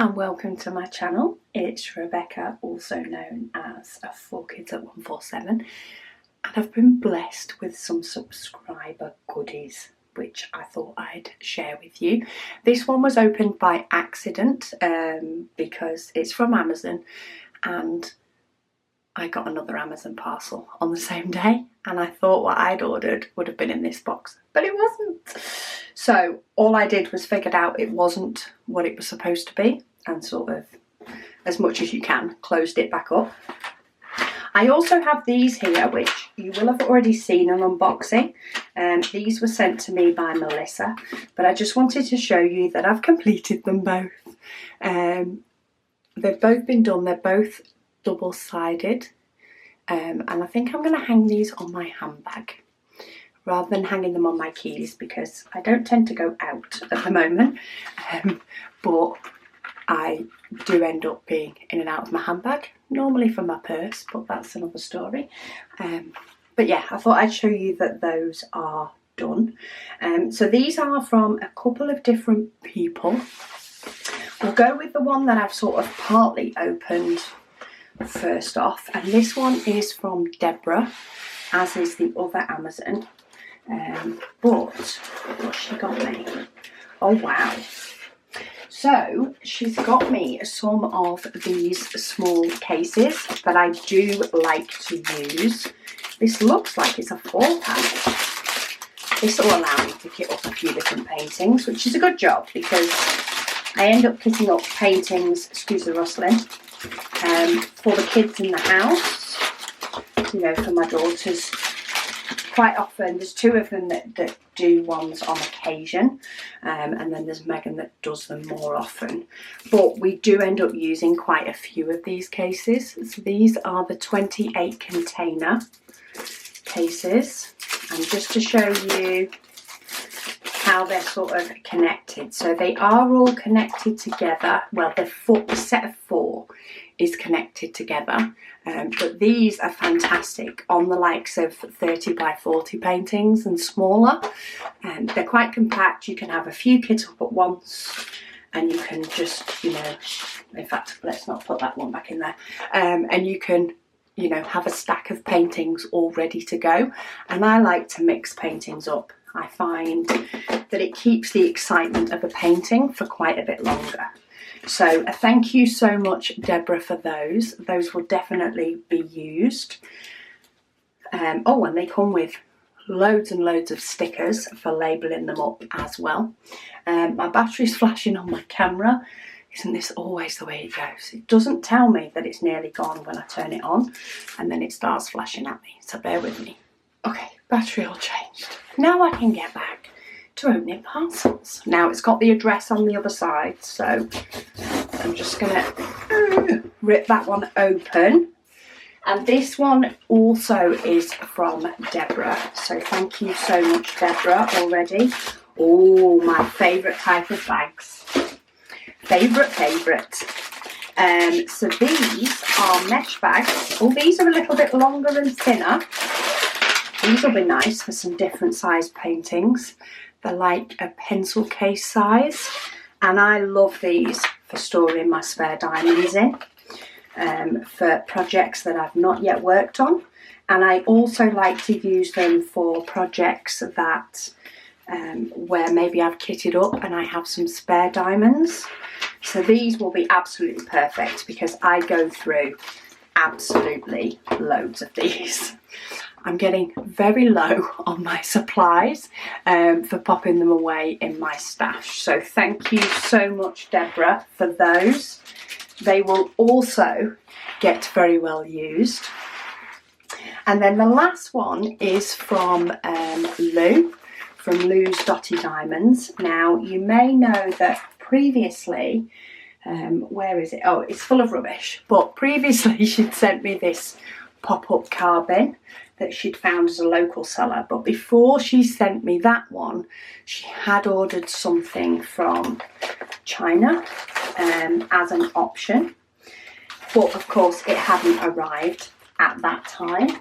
and welcome to my channel. It's Rebecca, also known as 4Kids at 147, and I've been blessed with some subscriber goodies which I thought I'd share with you. This one was opened by accident because it's from Amazon, and I got another Amazon parcel on the same day, and I thought what I'd ordered would have been in this box, but it wasn't. So all I did was figured out it wasn't what it was supposed to be, and sort of, as much as you can, closed it back up. I also have these here, which you will have already seen an unboxing. These were sent to me by Melissa, but I just wanted to show you that I've completed them both. They've both been done. They're both double-sided, and I think I'm going to hang these on my handbag rather than hanging them on my keys, because I don't tend to go out at the moment, but I do end up being in and out of my handbag, normally for my purse, but that's another story. But yeah, I thought I'd show you that those are done. So these are from a couple of different people. We'll go with the one that I've sort of partly opened first off, and this one is from Debra, as is the other Amazon. But what she got me, oh wow, so she's got me some of these small cases that I do like to use. This looks like it's a 4-pack. This will allow me to kit up a few different paintings, which is a good job, because I end up kitting up paintings, excuse the rustling, for the kids in the house, you know, for my daughters. Quite often, there's two of them that do ones on occasion, and then there's Megan that does them more often. But we do end up using quite a few of these cases. So these are the 28 container cases, and just to show you how they're sort of connected. So they are all connected together. Well, the set of 4 is connected together, but these are fantastic on the likes of 30 by 40 paintings and smaller. They're quite compact. You can have a few kits up at once, and you can just, you know, in fact, let's not put that one back in there, and you can, you know, have a stack of paintings all ready to go. And I like to mix paintings up. I find that it keeps the excitement of a painting for quite a bit longer. So thank you so much, Debra, for those. Those will definitely be used. Oh, and they come with loads and loads of stickers for labelling them up as well. My battery's flashing on my camera. Isn't this always the way it goes? It doesn't tell me that it's nearly gone when I turn it on, and then it starts flashing at me, so bear with me. Okay, battery all changed. Now I can get back to opening parcels. Now it's got the address on the other side, so I'm just gonna rip that one open. And this one also is from Debra, so thank you so much, Debra, already. Oh, my favourite type of bags. Favourite. So these are mesh bags. Oh, these are a little bit longer and thinner. These will be nice for some different size paintings. They're like a pencil case size, and I love these for storing my spare diamonds in, for projects that I've not yet worked on. And I also like to use them for projects that where maybe I've kitted up and I have some spare diamonds. So these will be absolutely perfect, because I go through absolutely loads of these. I'm getting very low on my supplies for popping them away in my stash. So thank you so much, Debra, for those. They will also get very well used. And then the last one is from Lou, from Lou's Dotty Diamonds. Now, you may know that previously, where is it? Oh, it's full of rubbish. But previously she'd sent me this pop-up car bin that she'd found as a local seller. But before she sent me that one, she had ordered something from China as an option. But of course it hadn't arrived at that time.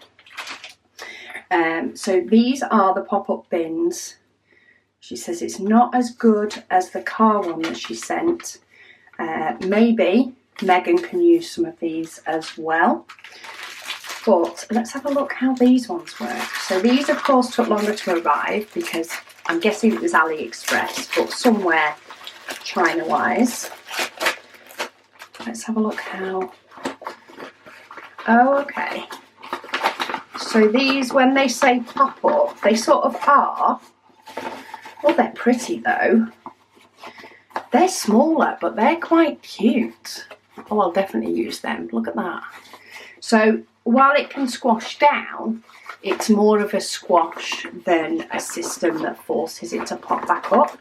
So these are the pop-up bins. She says it's not as good as the car one that she sent, Maybe Megan can use some of these as well. But let's have a look how these ones work. So these, of course, took longer to arrive because I'm guessing it was AliExpress, but somewhere China-wise. Let's have a look how... Oh, okay. So these, when they say pop up, they sort of are. Well, they're pretty though. They're smaller, but they're quite cute. Oh, I'll definitely use them. Look at that. So while it can squash down, it's more of a squash than a system that forces it to pop back up.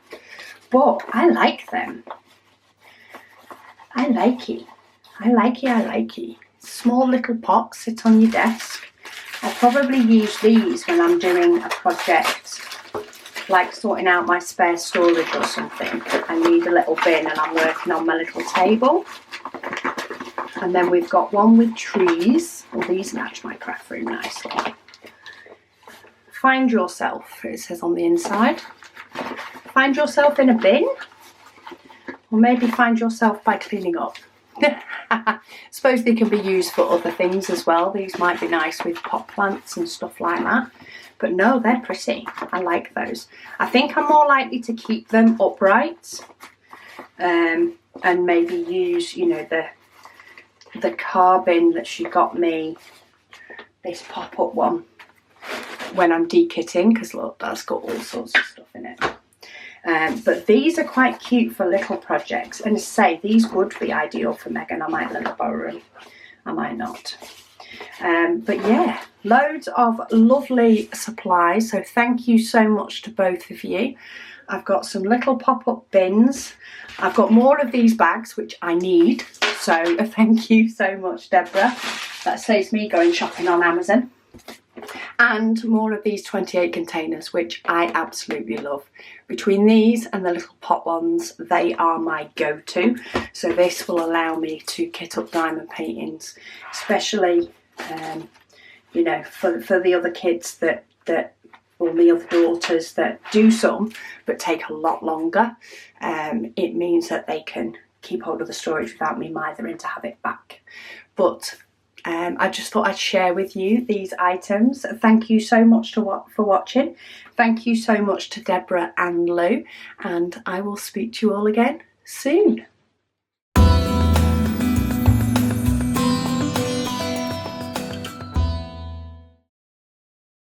But I like them. I like it. I like it, I like it. Small little pots sit on your desk. I'll probably use these when I'm doing a project, like sorting out my spare storage or something. I need a little bin and I'm working on my little table. And then we've got one with trees. Well, these match my craft room nicely. Find yourself, it says on the inside. Find yourself in a bin. Or maybe find yourself by cleaning up. Suppose they can be used for other things as well. These might be nice with pot plants and stuff like that. But no, they're pretty. I like those. I think I'm more likely to keep them upright. And maybe use, you know, the carbon that she got me, this pop-up one, when I'm dekitting, because look, that's got all sorts of stuff in it. But these are quite cute for little projects, and as I say, these would be ideal for Megan. I might let her borrow them, I might not. But yeah, loads of lovely supplies, so thank you so much to both of you. I've got some little pop-up bins. I've got more of these bags, which I need, so thank you so much, Deborah. That saves me going shopping on Amazon. And more of these 28 containers, which I absolutely love. Between these and the little pot ones, they are my go-to. So this will allow me to kit up diamond paintings, especially, you know, for the other kids or the other daughters that do some, but take a lot longer. It means that they can keep hold of the storage without me mithering to have it back. But I just thought I'd share with you these items. Thank you so much for watching. Thank you so much to Debra and Lou, and I will speak to you all again soon.